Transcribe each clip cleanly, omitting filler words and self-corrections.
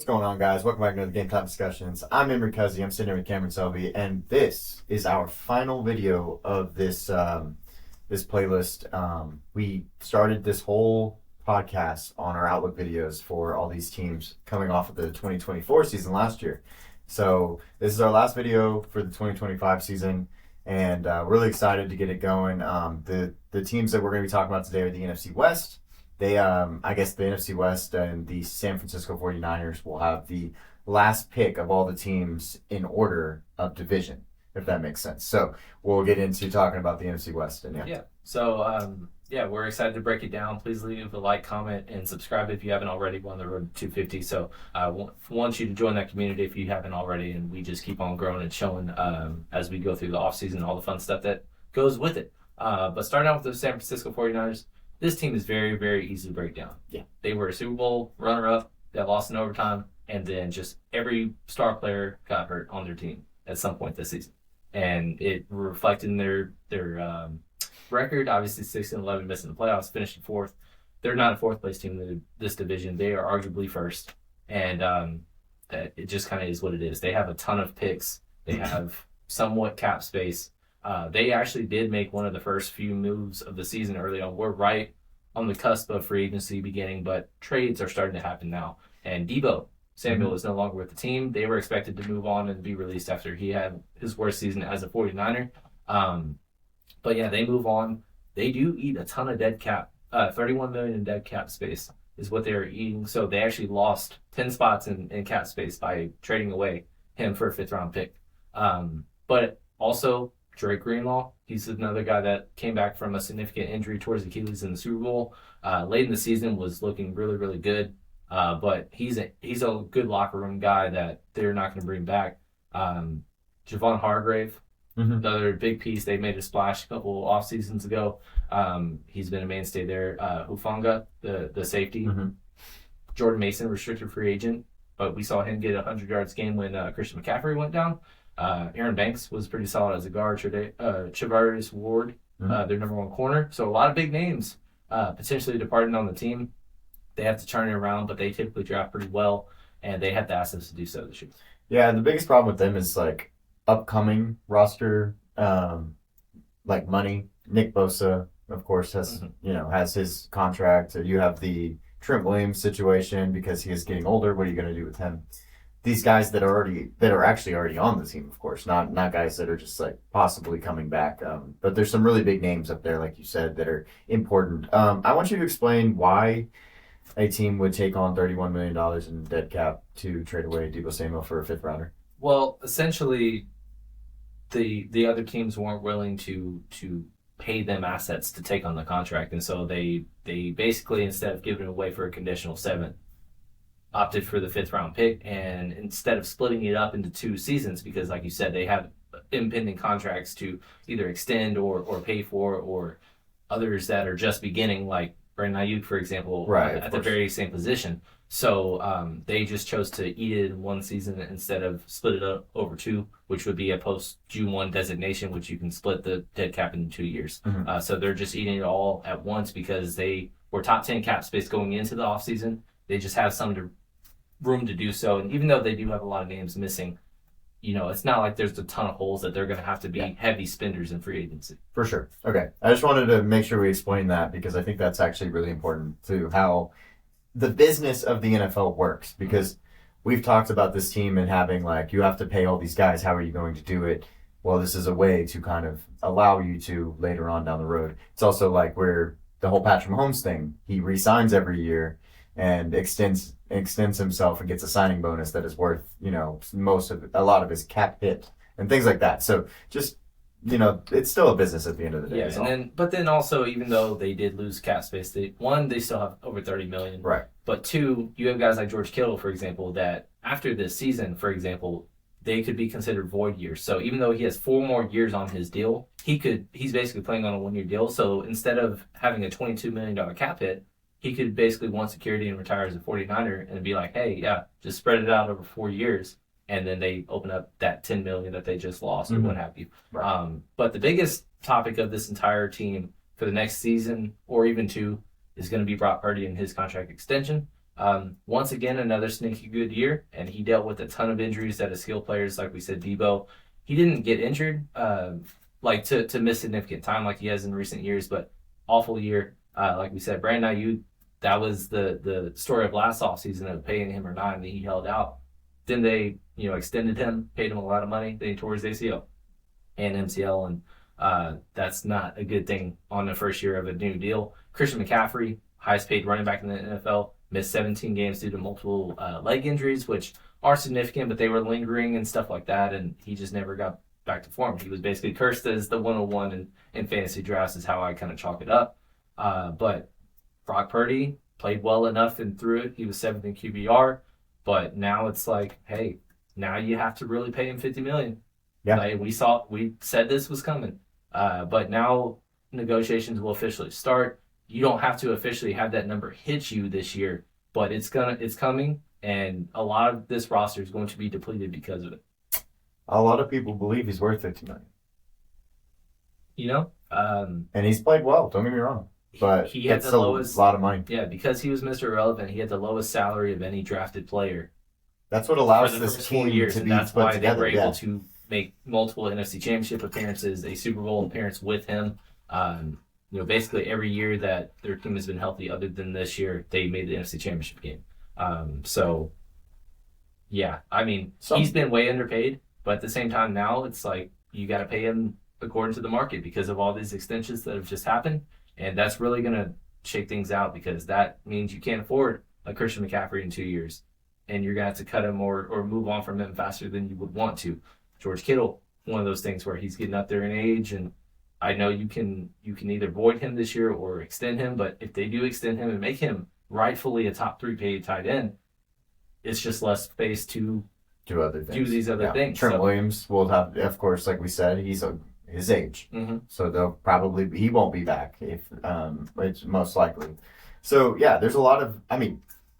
going on, guys? Welcome back to the Game Time Discussions. I'm Imre Cuzzy. I'm sitting here with Cameron Selby, and this is our final video of this this playlist. We started this whole podcast on our Outlook videos for all these teams coming off of the 2024 season last year. So this is our last video for the 2025 season, and really excited to get it going. The teams that we're going to be talking about today are the NFC West. I guess the NFC West and the San Francisco 49ers will have the last pick of all the teams in order of division, if that makes sense. So we'll get into talking about the NFC West. And So, we're excited to break it down. Please leave a like, comment, and subscribe if you haven't already. We're on the road to 250. So I want you to join that community if you haven't already. And we just keep on growing and showing as we go through the offseason, all the fun stuff that goes with it. But starting out with the San Francisco 49ers, this team is very, very easy to break down. Yeah. They were a Super Bowl runner-up that lost in overtime, and then just every star player got hurt on their team at some point this season. And it reflected in their record, obviously 6-11, missing the playoffs, finishing fourth. They're not a fourth-place team in this division. They are arguably first, and it just kind of is what it is. They have a ton of picks. They have somewhat cap space. They actually did make one of the first few moves of the season early on. We're right on the cusp of free agency beginning, but trades are starting to happen now. And Deebo Samuel is no longer with the team. They were expected to move on and be released after he had his worst season as a 49er. But yeah, they move on. They do eat a ton of dead cap. $31 million in dead cap space is what they are eating. So they actually lost 10 spots in cap space by trading away him for a fifth-round pick. But also, Drake Greenlaw, he's another guy that came back from a significant injury towards Achilles in the Super Bowl. Late in the season was looking really, really good. But he's a good locker room guy that they're not going to bring back. Javon Hargrave, another big piece. They made a splash a couple off seasons ago. He's been a mainstay there. Hufanga, the safety. Jordan Mason, restricted free agent, but we saw him get 100 yards game when Christian McCaffrey went down. Aaron Banks was pretty solid as a guard. Charvarius Ward, their number one corner. So a lot of big names potentially departing on the team. They have to turn it around, but they typically draft pretty well, and they have the assets to do so this year. Yeah, and the biggest problem with them is like upcoming roster, like money. Nick Bosa, of course, has his contract. You have the Trent Williams situation because he is getting older. What are you going to do with him? These guys that are actually already on the team, of course, not guys that are just like possibly coming back. But there's some really big names up there, like you said, that are important. I want you to explain why a team would take on $31 million in dead cap to trade away Deebo Samuel for a fifth rounder. Well, essentially, the other teams weren't willing to pay them assets to take on the contract, and so they basically, instead of giving it away for a conditional seventh, opted for the fifth round pick, and instead of splitting it up into 2 seasons, because like you said, they have impending contracts to either extend or pay for, or others that are just beginning, like Brandon Ayuk, for example, at the very same position. So they just chose to eat it in 1 season instead of split it up over 2, which would be a post June 1 designation, which you can split the dead cap in 2 years. So they're just eating it all at once because they were top 10 cap space going into the offseason. They just have some room to do so. And even though they do have a lot of names missing, it's not like there's a ton of holes that they're going to have to be heavy spenders in free agency. For sure. Okay. I just wanted to make sure we explain that because I think that's actually really important to how the business of the NFL works, because we've talked about this team and having like, you have to pay all these guys. How are you going to do it? Well, this is a way to kind of allow you to later on down the road. It's also like where the whole Patrick Mahomes thing, he re-signs every year and extends himself and gets a signing bonus that is worth, a lot of his cap hit and things like that. So just, it's still a business at the end of the day. Yeah, but then also, even though they did lose cap space, they still have over $30 million. Right. But 2, you have guys like George Kittle, for example, that after this season, for example, they could be considered void years. So even though he has 4 more years on his deal, he's basically playing on a 1-year deal. So instead of having a $22 million cap hit, he could basically want security and retire as a 49er and be like, hey, yeah, just spread it out over 4 years. And then they open up that $10 million that they just lost or what have you. Right. But the biggest topic of this entire team for the next season or even 2 is going to be Brock Purdy and his contract extension. Once again, another sneaky good year, and he dealt with a ton of injuries that his skill players, like we said, Debo. He didn't get injured, like to miss significant time like he has in recent years, but awful year. Like we said, Brandon Ayuk, that was the story of last offseason of paying him or not, and he held out. Then they, extended him, paid him a lot of money. Then he tore his ACL and MCL, and that's not a good thing on the first year of a new deal. Christian McCaffrey, highest paid running back in the NFL, missed 17 games due to multiple leg injuries, which are significant, but they were lingering and stuff like that, and he just never got back to form. He was basically cursed as the 101 in fantasy drafts is how I kind of chalk it up. But Brock Purdy played well enough and through it. He was 7th in QBR, but now it's like, hey, now you have to really pay him $50 million. Yeah, like we said this was coming, but now negotiations will officially start. You don't have to officially have that number hit you this year, but it's coming, and a lot of this roster is going to be depleted because of it. a lot of people believe he's worth $50 million. And he's played well. Don't get me wrong, but he had it's the lowest, a lot of money. Yeah, because he was Mr. Irrelevant. He had the lowest salary of any drafted player. That's what allows for the this first team 4 years, to and be that's put why together. they were able to make multiple NFC Championship appearances, a Super Bowl appearance with him. Basically every year that their team has been healthy, other than this year, they made the NFC Championship game. He's been way underpaid, but at the same time now it's like you got to pay him according to the market because of all these extensions that have just happened, and that's really going to shake things out because that means you can't afford a Christian McCaffrey in 2 years, and you're going to have to cut him or move on from him faster than you would want to. George Kittle, one of those things where he's getting up there in age, and I know you can either void him this year or extend him, but if they do extend him and make him rightfully a top 3 paid tight end, it's just less space to do other things. Do these other things. Trent Williams will have, of course, like we said, he's his age, so he won't be back if it's most likely. So yeah, there's a lot of,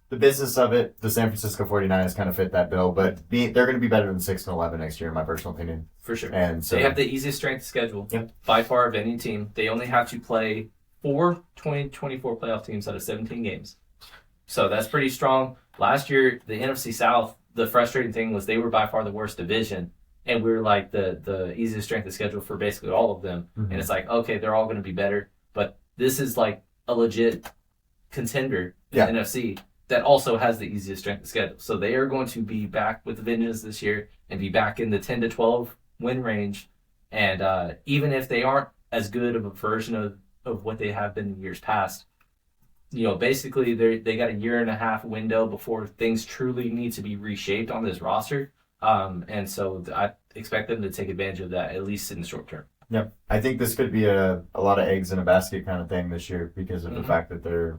the business of it, the San Francisco 49ers kind of fit that bill, but they're going to be better than 6-11 next year, in my personal opinion. For sure. And so they have the easiest strength schedule Yep. by far of any team. They only have to play 4 2024 playoff teams out of 17 games. So that's pretty strong. Last year, the NFC South, the frustrating thing was they were by far the worst division, and we were like the easiest strength of schedule for basically all of them. Mm-hmm. And it's like, okay, they're all going to be better, but this is like a legit contender in the NFC that also has the easiest strength of schedule. So they are going to be back with the vengeance this year and be back in the 10 to 12 win range. And even if they aren't as good of a version of what they have been in years past, basically they got a 1.5 year window before things truly need to be reshaped on this roster. And so I expect them to take advantage of that, at least in the short term. Yep. I think this could be a lot of eggs in a basket kind of thing this year because of the fact that they're,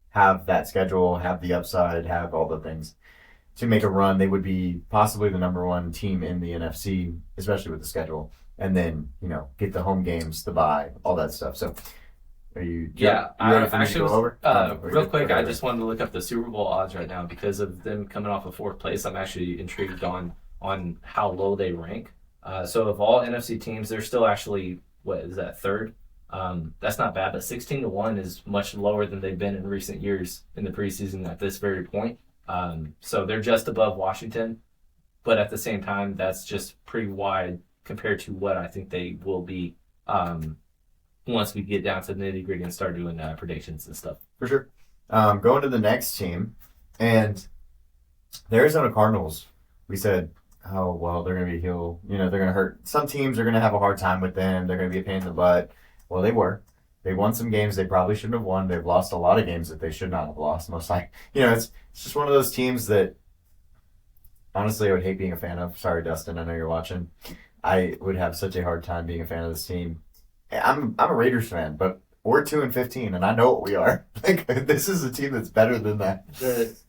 have that schedule, have the upside, have all the things to make a run. They would be possibly the number 1 team in the NFC, especially with the schedule. And then, get the home games, the bye, all that stuff. So are you ready for me to go over? Real quick, I just wanted to look up the Super Bowl odds right now because of them coming off of 4th place. I'm actually intrigued on how low they rank. So of all NFC teams, they're still actually, what is that, 3rd? That's not bad, but 16-1 is much lower than they've been in recent years in the preseason at this very point. So they're just above Washington, but at the same time, that's just pretty wide compared to what I think they will be once we get down to the nitty-gritty and start doing predictions and stuff. For sure. Going to the next team, and the Arizona Cardinals, we said, oh, well, they're going to be heel. They're going to hurt. Some teams are going to have a hard time with them. They're going to be a pain in the butt. Well, they were. They won some games they probably shouldn't have won. They've lost a lot of games that they should not have lost. Most likely, it's just one of those teams that, honestly, I would hate being a fan of. Sorry, Dustin, I know you're watching. I would have such a hard time being a fan of this team. I'm a Raiders fan, but we're 2-15, and I know what we are. This is a team that's better than that.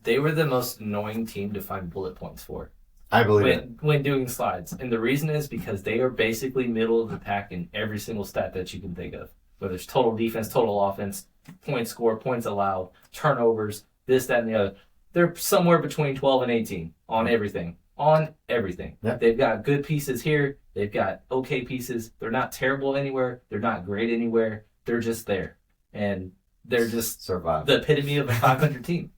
They were the most annoying team to find bullet points for. I believe it. When doing slides. And the reason is because they are basically middle of the pack in every single stat that you can think of. Whether it's total defense, total offense, points scored, points allowed, turnovers, this, that, and the other. They're somewhere between 12 and 18 on everything. Yep. They've got good pieces here. They've got okay pieces. They're not terrible anywhere. They're not great anywhere. They're just there. And they're just survive. The epitome of a 500 team.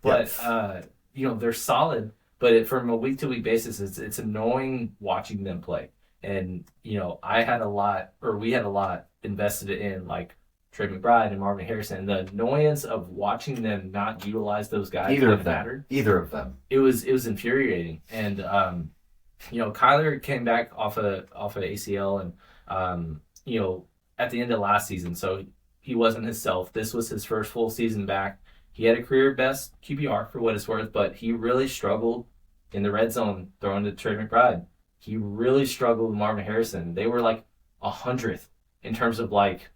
but they're solid. But from a week to week basis, it's annoying watching them play. And we had a lot invested in like Trey McBride and Marvin Harrison. The annoyance of watching them not utilize those guys Either of them. It was infuriating. And Kyler came back off a ACL, and at the end of last season, so he wasn't himself. This was his first full season back. He had a career best QBR for what it's worth, but he really struggled in the red zone throwing to Trey McBride. He really struggled with Marvin Harrison. They were like 100th in terms of like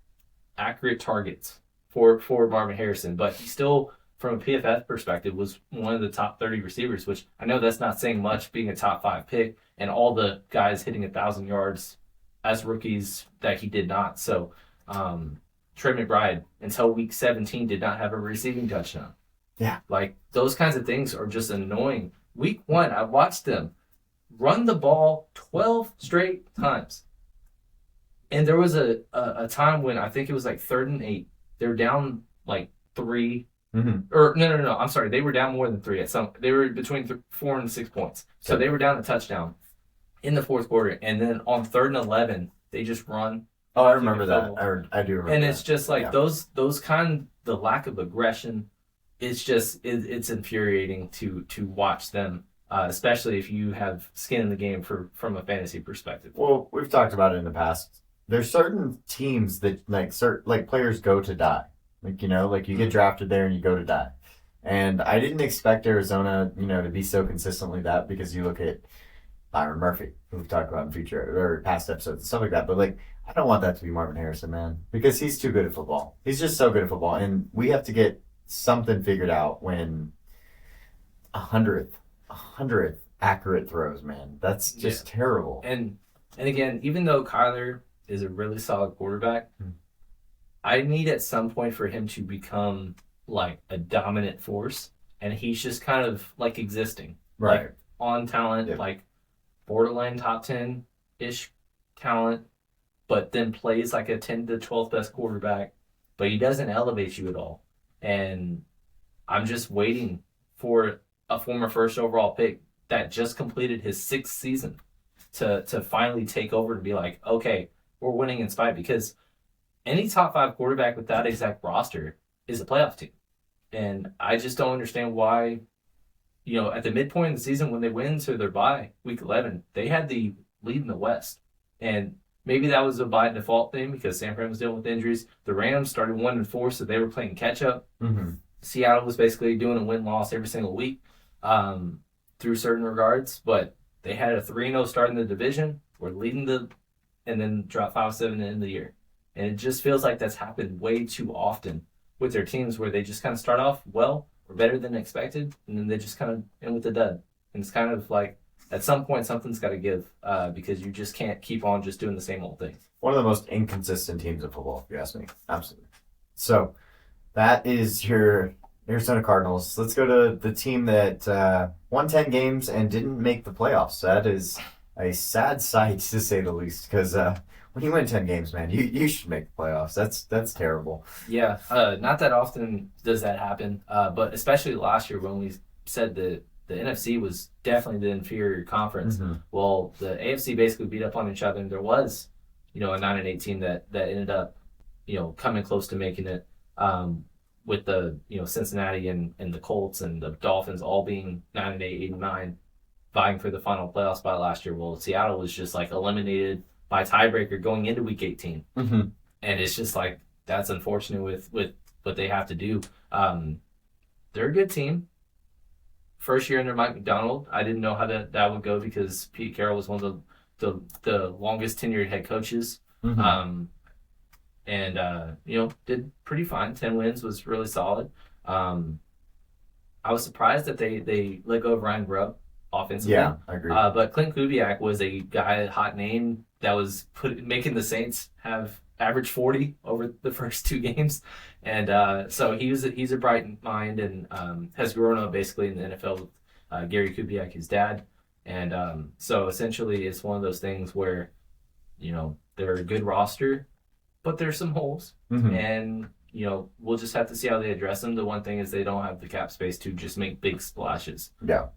accurate targets for Marvin Harrison, but he still, from a PFF perspective, was one of the top 30 receivers, which I know that's not saying much being a top 5 pick and all the guys hitting 1,000 yards as rookies that he did not. So Trey McBride, until week 17, did not have a receiving touchdown. Yeah. Like, those kinds of things are just annoying. Week 1, I watched them run the ball 12 straight times. And there was a time when I think it was like 3rd and 8. They were down like 3. Mm-hmm. Or no. I'm sorry. They were down more than 3 They were between 4 and 6 points. So they were down a touchdown in the 4th quarter. And then on 3rd and 11, they just run. Oh, I remember that. I do remember. And it's just like those kind, the lack of aggression. It's just it's infuriating to watch them. Especially if you have skin in the game from a fantasy perspective. Well, we've talked about it in the past. There's certain teams that like players go to die. Like, you get drafted there and you go to die. And I didn't expect Arizona, to be so consistently that, because you look at Byron Murphy, who we've talked about in future or past episodes and stuff like that. But like, I don't want that to be Marvin Harrison, man, because he's too good at football. He's just so good at football. And we have to get something figured out when 100th accurate throws, man. That's just terrible. And again, even though Kyler is a really solid quarterback, I need at some point for him to become like a dominant force, and he's just kind of like existing, right? Like on talent, like borderline top 10-ish talent, but then plays like a 10 to 12th best quarterback, but he doesn't elevate you at all. And I'm just waiting for a former first overall pick that just completed his 6th season to finally take over to be like, okay, we're winning in spite, because any top 5 quarterback with that exact roster is a playoff team. And I just don't understand why, at the midpoint of the season when they went into their bye, week 11, they had the lead in the West. And maybe that was a by default thing because San Fran was dealing with injuries. The Rams started 1-4, so they were playing catch up. Mm-hmm. Seattle was basically doing a win-loss every single week through certain regards, but they had a 3-0 start in the division, were leading and then dropped 5-7 at the end of the year. And it just feels like that's happened way too often with their teams, where they just kind of start off well or better than expected, and then they just kind of end with a dud. And it's kind of like, at some point, something's got to give because you just can't keep on just doing the same old thing. One of the most inconsistent teams of football, if you ask me. Absolutely. So that is your Arizona Cardinals. Let's go to the team that won 10 games and didn't make the playoffs. That is a sad sight, to say the least, because when you win 10 games, man, you should make the playoffs. That's terrible. Yeah, not that often does that happen, but especially last year when we said that the NFC was definitely the inferior conference. Mm-hmm. Well, the AFC basically beat up on each other, and there was, a 9-8 team that ended up, coming close to making it, with the, Cincinnati and the Colts and the Dolphins all being 9-8, 8-9, vying for the final playoff spot last year. Well, Seattle was just like eliminated by tiebreaker going into week 18. Mm-hmm. And it's just like, that's unfortunate with what they have to do. They're a good team. First year under Mike McDonald, I didn't know how that would go because Pete Carroll was one of the longest tenured head coaches. Mm-hmm. Did pretty fine. 10 wins was really solid. I was surprised that they let go of Ryan Grubb offensively. Yeah, I agree. But Clint Kubiak was a guy, hot name, that was making the Saints have average 40 over the first 2 games. And so he's a bright mind and has grown up basically in the NFL with Gary Kubiak, his dad. And so essentially it's one of those things where, they're a good roster, but there's some holes. Mm-hmm. And, we'll just have to see how they address them. The one thing is they don't have the cap space to just make big splashes. Yeah.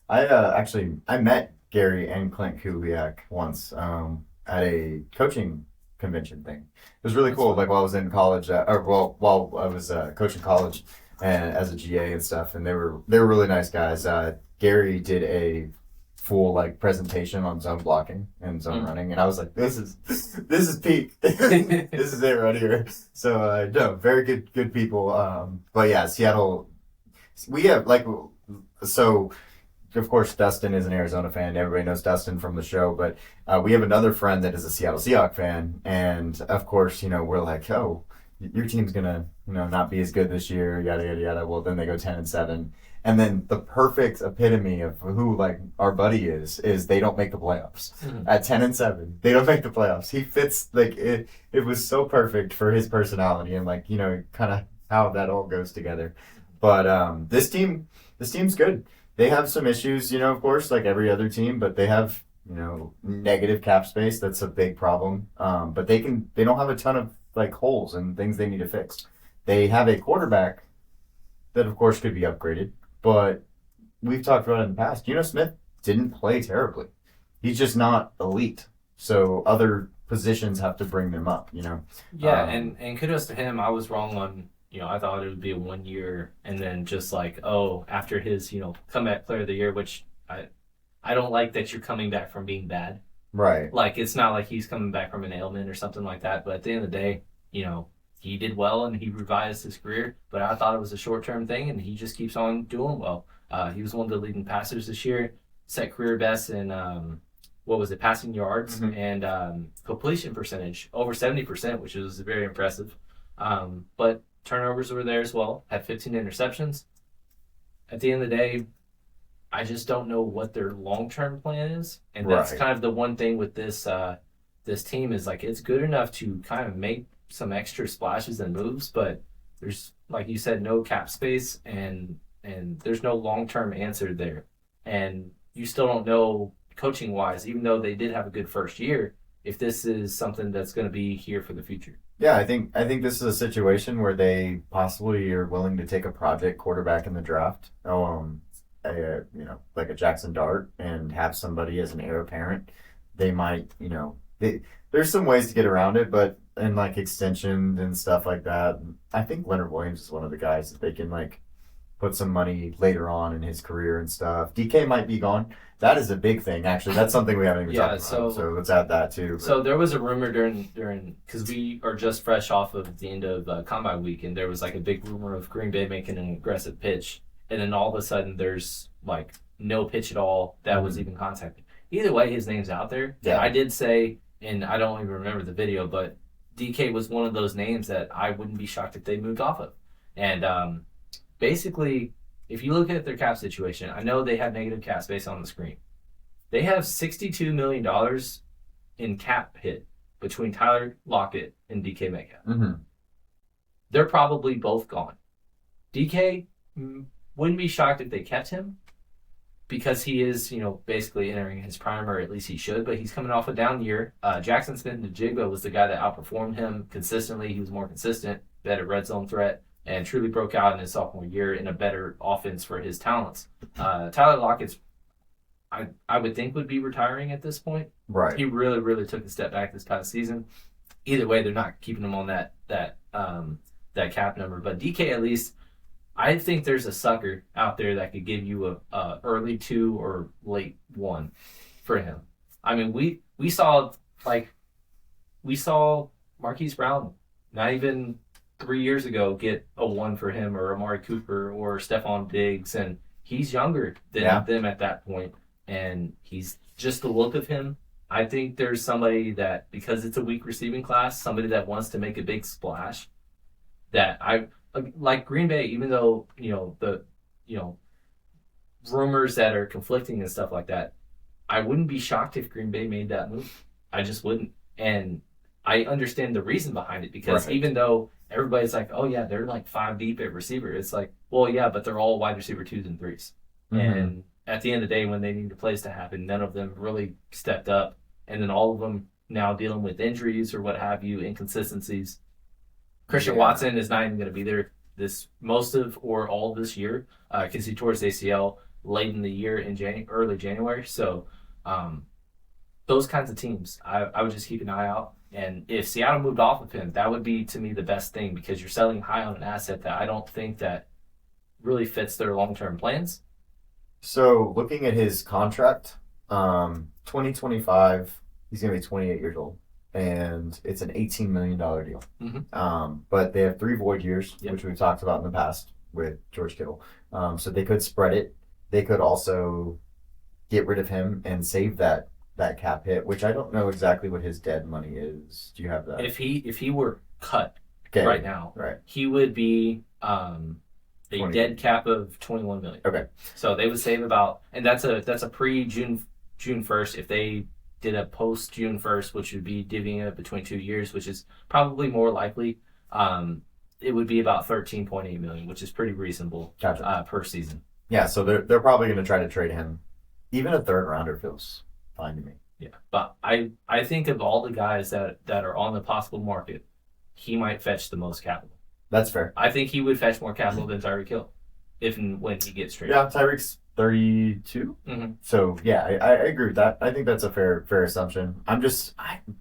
I met Gary and Clint Kubiak once at a coaching convention thing. It was really cool. Like while I was in college, while I was coaching college and as a GA and stuff, and they were really nice guys. Gary did a full like presentation on zone blocking and zone running, and I was like, this is peak. This is it right here. So no, very good people. But yeah, Seattle. We have so. Of course, Dustin is an Arizona fan. Everybody knows Dustin from the show, but we have another friend that is a Seattle Seahawks fan, and of course, we're like, oh, your team's gonna, not be as good this year, yada yada yada. Well, then they go 10-7, and then the perfect epitome of who like our buddy is they don't make the playoffs at 10-7. They don't make the playoffs. He fits like it. It was so perfect for his personality and like kind of how that all goes together. But this team's good. They have some issues, of course, like every other team, but they have, negative cap space. That's a big problem. But they don't have a ton of like holes and things they need to fix. They have a quarterback that, of course, could be upgraded, but we've talked about it in the past. Smith didn't play terribly. He's just not elite. So other positions have to bring them up, Yeah, and kudos to him. I was wrong on. I thought it would be a 1 year, and then just like, after his, comeback player of the year, which I don't like that you're coming back from being bad. Right. Like, it's not like he's coming back from an ailment or something like that, but at the end of the day, he did well and he revised his career, but I thought it was a short-term thing, and he just keeps on doing well. He was one of the leading passers this year, set career best in, passing yards and completion percentage, over 70%, which is very impressive. But turnovers were there as well, had 15 interceptions. At the end of the day, I just don't know what their long-term plan is. And that's kind of the one thing with this team is like it's good enough to kind of make some extra splashes and moves, but there's, like you said, no cap space and there's no long-term answer there. And you still don't know coaching-wise, even though they did have a good first year, if this is something that's going to be here for the future. Yeah, I think this is a situation where they possibly are willing to take a project quarterback in the draft, like a Jackson Dart, and have somebody as an heir apparent. They might, there's some ways to get around it, but and like extension and stuff like that. I think Leonard Williams is one of the guys that they can like put some money later on in his career and stuff. DK might be gone. That is a big thing, actually. That's something we haven't even talked about. So let's add that too. But. So there was a rumor during because we are just fresh off of the end of Combine Week, and there was like a big rumor of Green Bay making an aggressive pitch, and then all of a sudden there's like no pitch at all that was even contacted. Either way, his name's out there. Yeah. And I did say, and I don't even remember the video, but DK was one of those names that I wouldn't be shocked if they moved off of. And basically, if you look at their cap situation, I know they have negative cap space on the screen. They have $62 million in cap hit between Tyler Lockett and DK Metcalf. Mm-hmm. They're probably both gone. DK wouldn't be shocked if they kept him because he is, basically entering his prime, or at least he should, but he's coming off a down year. Jackson Smith-Njigba was the guy that outperformed him consistently. He was more consistent, better red zone threat, and truly broke out in his sophomore year in a better offense for his talents. Tyler Lockett's, I would think, would be retiring at this point. Right. He really, really took a step back this past season. Either way, they're not keeping him on that cap number. But DK, at least, I think there's a sucker out there that could give you a early 2 or late 1 for him. I mean, we saw Marquise Brown not even 3 years ago get a 1 for him, or Amari Cooper or Stephon Diggs, and he's younger than them at that point, and he's just the look of him. I think there's somebody that, because it's a weak receiving class, somebody that wants to make a big splash, that I like Green Bay, even though the rumors that are conflicting and stuff like that, I wouldn't be shocked if Green Bay made that move. I just wouldn't. And I understand the reason behind it, because even though everybody's like, oh yeah, they're like 5 deep at receiver, it's like, well, yeah, but they're all wide receiver 2s and 3s. Mm-hmm. And at the end of the day, when they need the plays to happen, none of them really stepped up. And then all of them now dealing with injuries or what have you, inconsistencies. Christian Watson is not even going to be there this most of or all of this year because he tore his ACL late in the year in early January. So those kinds of teams, I would just keep an eye out. And if Seattle moved off of him, that would be, to me, the best thing because you're selling high on an asset that I don't think that really fits their long-term plans. So looking at his contract, 2025, he's going to be 28 years old. And it's an $18 million deal. Mm-hmm. But they have 3 void years, which we've talked about in the past with George Kittle. So they could spread it. They could also get rid of him and save that cap hit, which I don't know exactly what his dead money is. Do you have that? If he were cut right now, he would be a 20. Dead cap of $21 million. Okay. So they would save about, and that's a pre-June 1st. If they did a post June 1st, which would be divvying it up between 2 years, which is probably more likely, it would be about $13.8 million, which is pretty reasonable. Gotcha. Per season. Yeah, so they're probably going to try to trade him. Even a third rounder feels fine to me. Yeah, but I think of all the guys that are on the possible market, he might fetch the most capital. That's fair. I think he would fetch more capital than Tyreek Hill, if and when he gets traded. Yeah, Tyreek's 32. Mm-hmm. So yeah, I agree with that. I think that's a fair assumption.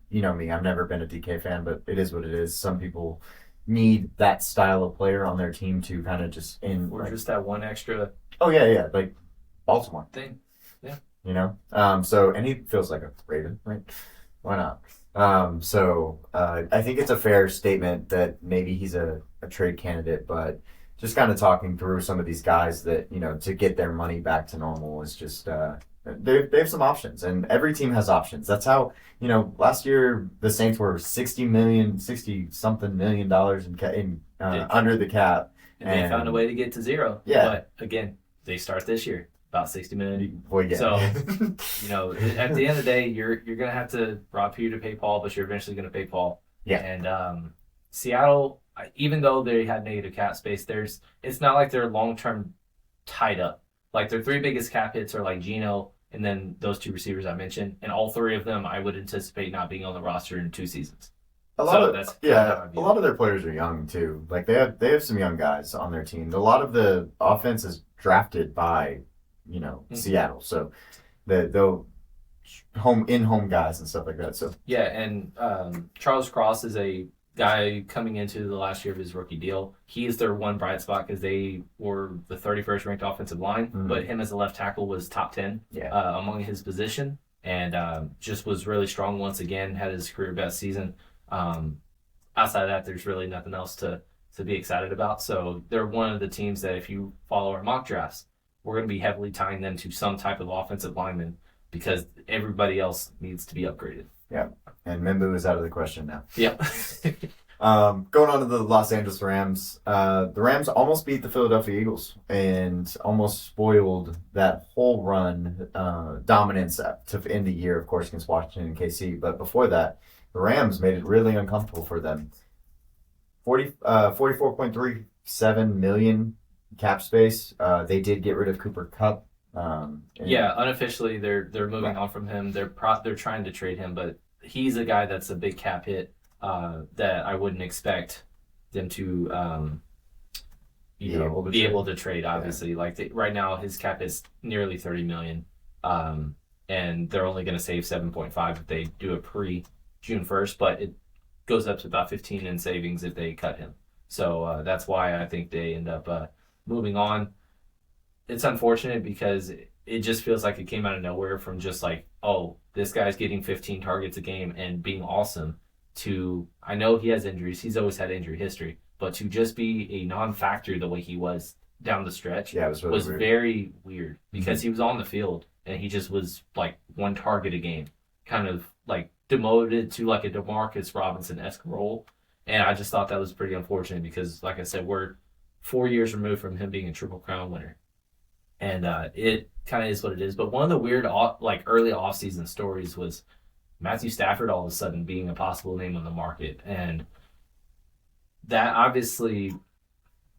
You know me, I've never been a DK fan, but it is what it is. Some people need that style of player on their team to kind of just just that one extra. Oh yeah, like Baltimore thing. Yeah. You know, and he feels like a Raven, right? Why not? I think it's a fair statement that maybe he's a trade candidate, but just kind of talking through some of these guys that, you know, to get their money back to normal is just, they have some options, and every team has options. That's how, you know, last year the Saints were $60-something million under the cap. And they found a way to get to zero. Yeah. But again, they start this year about $60 million. Boy, yeah. So, you know, at the end of the day, you're gonna have to rob Peter to pay Paul, but you're eventually gonna pay Paul. Yeah. And Seattle, even though they had negative cap space, it's not like they're long-term tied up. Like their 3 biggest cap hits are like Geno and then those 2 receivers I mentioned, and all 3 of them I would anticipate not being on the roster in 2 seasons. A lot of their players are young too. Like they have some young guys on their team. A lot of the offense is drafted by, you know, Seattle, so they'll home guys and stuff like that. So yeah, and Charles Cross is a guy coming into the last year of his rookie deal. He is their one bright spot because they were the 31st ranked offensive line, but him as a left tackle was top 10 among his position, and just was really strong once again. Had his career best season. Outside of that, there's really nothing else to be excited about. So they're one of the teams that if you follow our mock drafts, we're going to be heavily tying them to some type of offensive lineman because everybody else needs to be upgraded. Yeah, and Mimbu is out of the question now. Yep. Going on to the Los Angeles Rams. The Rams almost beat the Philadelphia Eagles and almost spoiled that whole run dominance to end the year, of course, against Washington and KC. But before that, the Rams made it really uncomfortable for them. 44.37 million cap space. They did get rid of Cooper Kupp. Unofficially they're moving on from him. They're trying to trade him, but he's a guy that's a big cap hit that I wouldn't expect them to be able to trade. Obviously, right now his cap is nearly 30 million, and they're only going to save 7.5 if they do it pre-June 1st, but it goes up to about 15 in savings if they cut him. So that's why I think they end up moving on. It's unfortunate because it just feels like it came out of nowhere from just like, oh, this guy's getting 15 targets a game and being awesome, to, I know he has injuries. He's always had injury history, but to just be a non-factor the way he was down the stretch was very weird because he was on the field and he just was like 1 target a game, kind of like demoted to like a DeMarcus Robinson-esque role. And I just thought that was pretty unfortunate because, like I said, we're 4 years removed from him being a Triple Crown winner. And it kind of is what it is. But one of the weird early offseason stories was Matthew Stafford all of a sudden being a possible name on the market. And that obviously,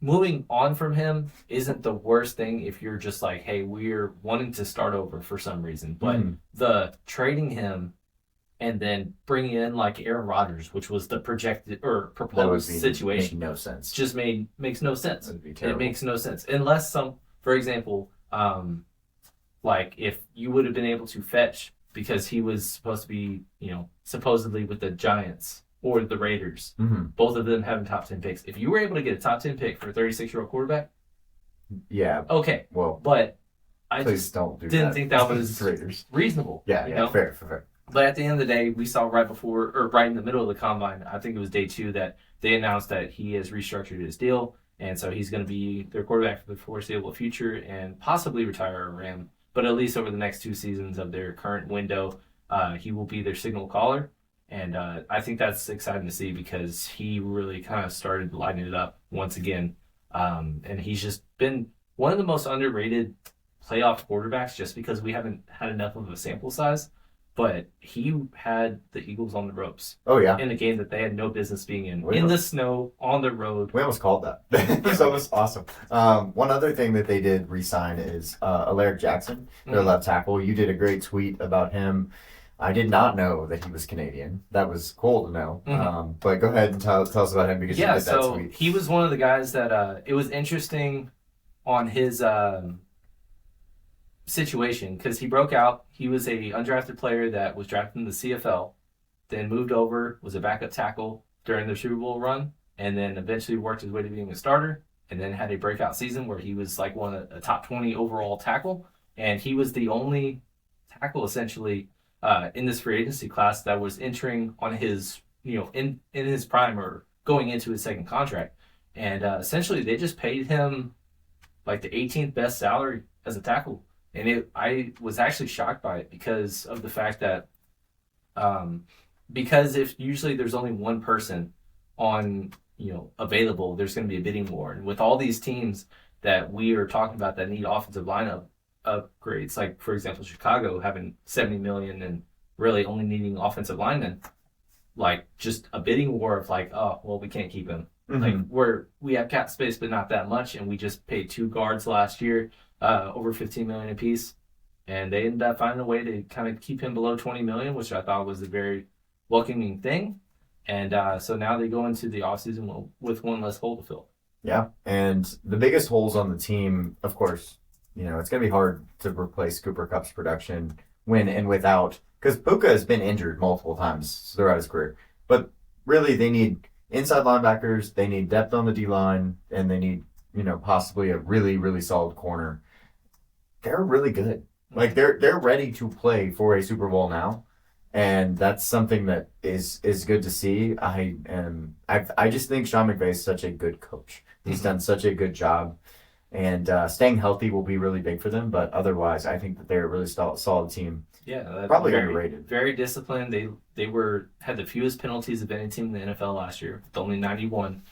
moving on from him isn't the worst thing if you're just like, hey, we're wanting to start over for some reason. But the trading him and then bringing in like Aaron Rodgers, which was the projected or That would proposed be situation, make no sense. just makes no sense. That would be It terrible. makes no sense unless for example, like if you would have been able to fetch because he was supposed to be, supposedly with the Giants or the Raiders, both of them having top 10 picks. If you were able to get a top 10 pick for a 36-year-old quarterback, Yeah. okay. Well, But I please just don't do didn't that. think that was Raiders. reasonable. Yeah, fair. But at the end of the day, we saw right before or right in the middle of the combine, I think it was day 2, that they announced that he has restructured his deal, and so he's going to be their quarterback for the foreseeable future and possibly retire a Ram. But at least over the next 2 seasons of their current window, he will be their signal caller. And I think that's exciting to see because he really kind of started lighting it up once again. And he's just been one of the most underrated playoff quarterbacks just because we haven't had enough of a sample size. But he had the Eagles on the ropes. Oh, yeah. In a game that they had no business being in We almost- the snow, on the road. We almost called that. So it was awesome. One other thing that they did re-sign is Alaric Jackson, their left tackle. You did a great tweet about him. I did not know that he was Canadian. That was cool to know. But go ahead and tell us about him because you did that so tweet. he was one of the guys that it was interesting on his situation because he broke out. He was a undrafted player that was drafted in the CFL, then moved over, was a backup tackle during the Super Bowl run, and then eventually worked his way to being a starter, and then had a breakout season where he was like a top 20 overall tackle, and he was the only tackle essentially in this free agency class that was entering on his in his prime or going into his second contract, and essentially they just paid him like the 18th best salary as a tackle. And I was actually shocked by it because of the fact that, because if usually there's only one person on, available, there's going to be a bidding war. And with all these teams that we are talking about that need offensive lineup upgrades, like for example, Chicago having $70 million and really only needing offensive linemen, like just a bidding war of like, oh, well, we can't keep him. Like we have cap space, but not that much. And we just paid 2 guards last year. Over $15 million apiece, and they ended up finding a way to kind of keep him below $20 million, which I thought was a very welcoming thing. And so now they go into the offseason with one less hole to fill. Yeah, and the biggest holes on the team, of course, it's going to be hard to replace Cooper Kupp's production when and without, because Puka has been injured multiple times throughout his career. But really, they need inside linebackers, they need depth on the D-line, and they need, possibly a really, really solid corner. They're really good. Like they're ready to play for a Super Bowl now, and that's something that is good to see. I just think Sean McVay is such a good coach. He's done such a good job, and staying healthy will be really big for them. But otherwise, I think that they're a really solid team. Yeah, probably very, underrated. Very disciplined. They had the fewest penalties of any team in the NFL last year, with only 91.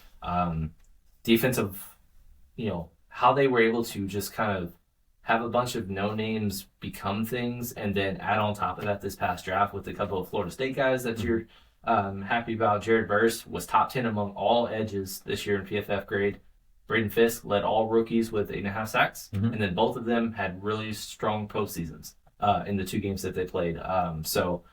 Defensive, how they were able to just kind of have a bunch of no names become things, and then add on top of that this past draft with a couple of Florida State guys that you're happy about. Jared Verse was top 10 among all edges this year in PFF grade. Braden Fisk led all rookies with 8.5 sacks, and then both of them had really strong postseasons in the 2 games that they played. So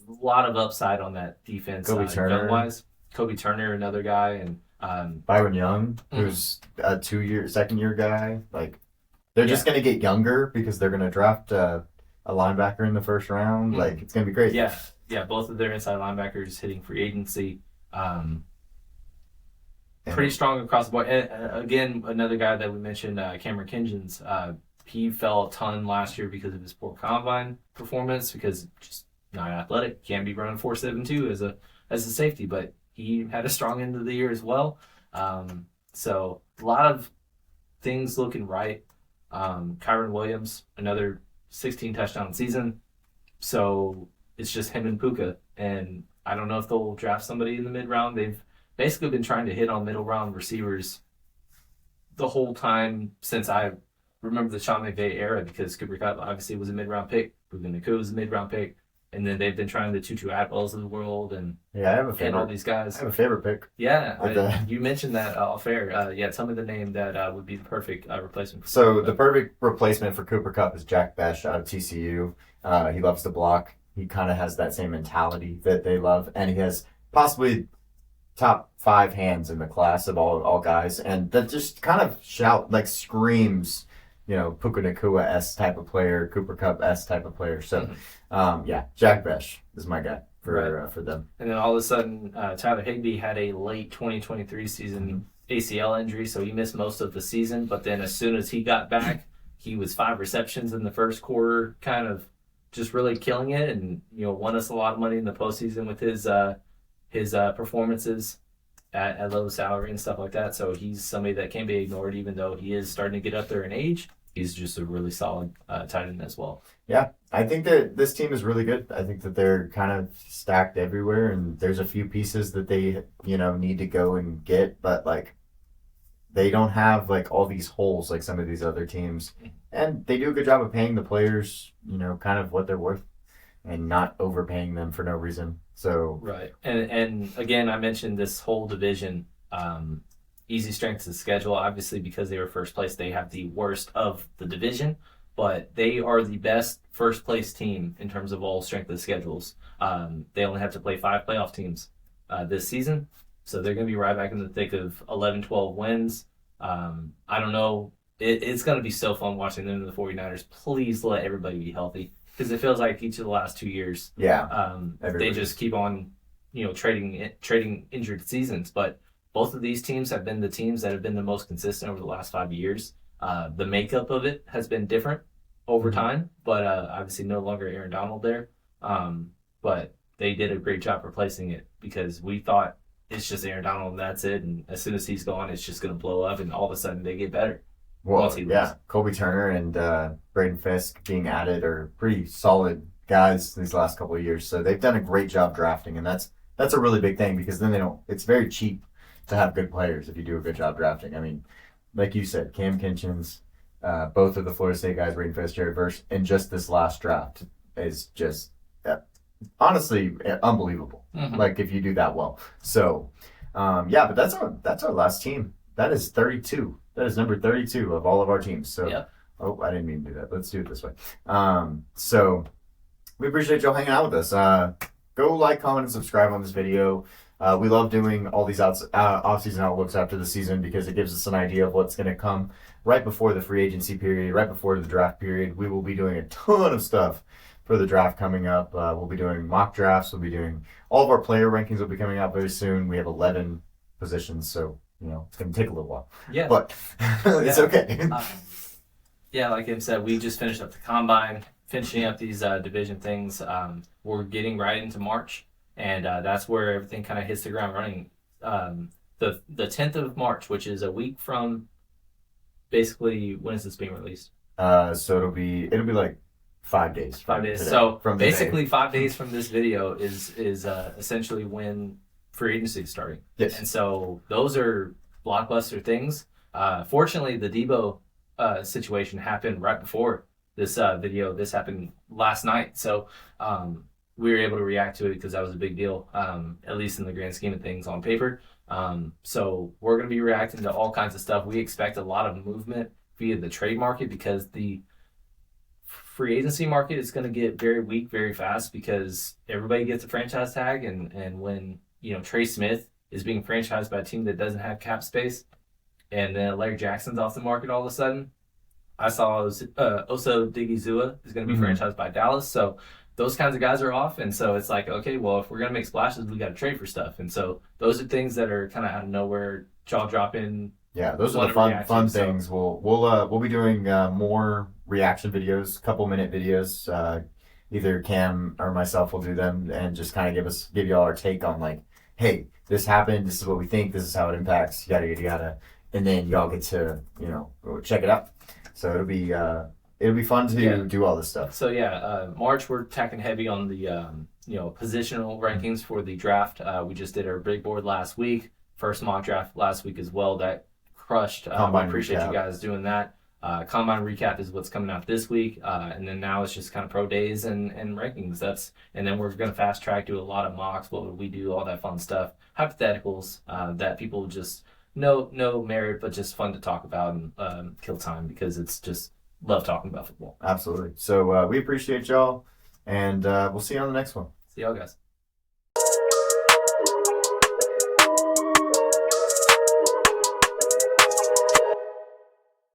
a lot of upside on that defense. Kobe Turner. Wise. Kobe Turner, another guy, and Byron Young, who's a second year guy. Like they're just going to get younger because they're going to draft a linebacker in the first round. Like it's going to be great. Yeah. Both of their inside linebackers hitting free agency. Pretty strong across the board. And again, another guy that we mentioned, Cameron Kingens, he fell a ton last year because of his poor combine performance, because just not athletic. Can be running 4.72 as a safety, but he had a strong end of the year as well. So a lot of things looking right. Kyron Williams, another 16 touchdown season. So it's just him and Puka. And I don't know if they'll draft somebody in the mid round. They've basically been trying to hit on middle round receivers the whole time since I remember the Sean McVay era, because Cooper Kupp obviously was a mid round pick. Puka Nacua was a mid round pick. And then they've been trying the Tutu Atwells of the world and I have a favorite. And all these guys. I have a favorite pick. Yeah, you mentioned that off air. Tell me the name that would be the perfect replacement. So the perfect replacement for Cooper Kupp is Jack Besh out of TCU. He loves to block. He kind of has that same mentality that they love, and he has possibly top 5 hands in the class of all guys, and that just kind of screams, Puka Nakua-esque type of player, Cooper Kupp-esque type of player. So, yeah, Jack Besh is my guy for them. And then all of a sudden, Tyler Higbee had a late 2023 season ACL injury, so he missed most of the season. But then as soon as he got back, he was 5 receptions in the first quarter, kind of just really killing it, and won us a lot of money in the postseason with his performances at low salary and stuff like that. So he's somebody that can't be ignored, even though he is starting to get up there in age. He's just a really solid tight end as well. Yeah, I think that this team is really good. I think that they're kind of stacked everywhere, and there's a few pieces that they need to go and get, but like they don't have like all these holes like some of these other teams, and they do a good job of paying the players kind of what they're worth and not overpaying them for no reason. So right, and again, I mentioned this whole division. Easy strength of schedule, obviously, because they were first place, they have the worst of the division, but they are the best first place team in terms of all strength of schedules. They only have to play 5 playoff teams this season, so they're going to be right back in the thick of 11-12 wins. I don't know. It's going to be so fun watching them in the 49ers. Please let everybody be healthy, because it feels like each of the last 2 years, they just keep on, trading injured seasons, but both of these teams have been the teams that have been the most consistent over the last 5 years. The makeup of it has been different over time, but obviously no longer Aaron Donald there. But they did a great job replacing it, because we thought it's just Aaron Donald and that's it. And as soon as he's gone, it's just going to blow up, and all of a sudden they get better. Well, yeah, Colby Turner and Braden Fisk being added are pretty solid guys these last couple of years. So they've done a great job drafting, and that's a really big thing, because then it's very cheap to have good players if you do a good job drafting. I mean, like you said, Cam Kinchins, both of the Florida State guys, Braden Fisk, Jared Verse, and just this last draft is just honestly unbelievable. Like if you do that well. So, but that's our last team. That is 32. That is number 32 of all of our teams. So, Oh, I didn't mean to do that. Let's do it this way. So we appreciate y'all hanging out with us. Go like, comment, and subscribe on this video. We love doing all these off-season outlooks after the season, because it gives us an idea of what's going to come right before the free agency period, right before the draft period. We will be doing a ton of stuff for the draft coming up. We'll be doing mock drafts. We'll be doing all of our player rankings will be coming out very soon. We have 11 positions, so it's going to take a little while. Yeah, but it's okay. Like I said, we just finished up the combine, finishing up these division things. We're getting right into March. And that's where everything kind of hits the ground running. The 10th of March, which is a week from, basically, when is this being released? So it'll be like 5 days. 5 days. Today, so from basically, 5 days from this video is essentially when free agency is starting. Yes. And so those are blockbuster things. Fortunately, the Debo situation happened right before this video. This happened last night. So we were able to react to it, because that was a big deal, at least in the grand scheme of things on paper. So we're going to be reacting to all kinds of stuff. We expect a lot of movement via the trade market, because the free agency market is going to get very weak very fast, because everybody gets a franchise tag. And when, Trey Smith is being franchised by a team that doesn't have cap space, and then Larry Jackson's off the market all of a sudden, I saw Oso Digizua is going to be franchised by Dallas. So those kinds of guys are off, and so it's like, okay, well, if we're going to make splashes, we got to trade for stuff. And so those are things that are kind of out of nowhere, jaw dropping. Yeah, those are the fun things. So we'll be doing more reaction videos, couple minute videos. Either Cam or myself will do them, and just kind of give y'all our take on, like, hey, this happened, this is what we think, this is how it impacts, yada, and then y'all get to check it out. So it'll be fun to do all this stuff. So March, we're tacking heavy on the positional rankings for the draft. We just did our big board last week, first mock draft last week as well. That crushed. I appreciate you guys doing that. Combine recap is what's coming out this week, and then now it's just kind of pro days and rankings. And then we're going to fast track, do a lot of mocks. What would we do? All that fun stuff, hypotheticals that people just no merit, but just fun to talk about and kill time, because it's just love talking about football. Absolutely. So we appreciate y'all, And we'll see you on the next one. See y'all guys.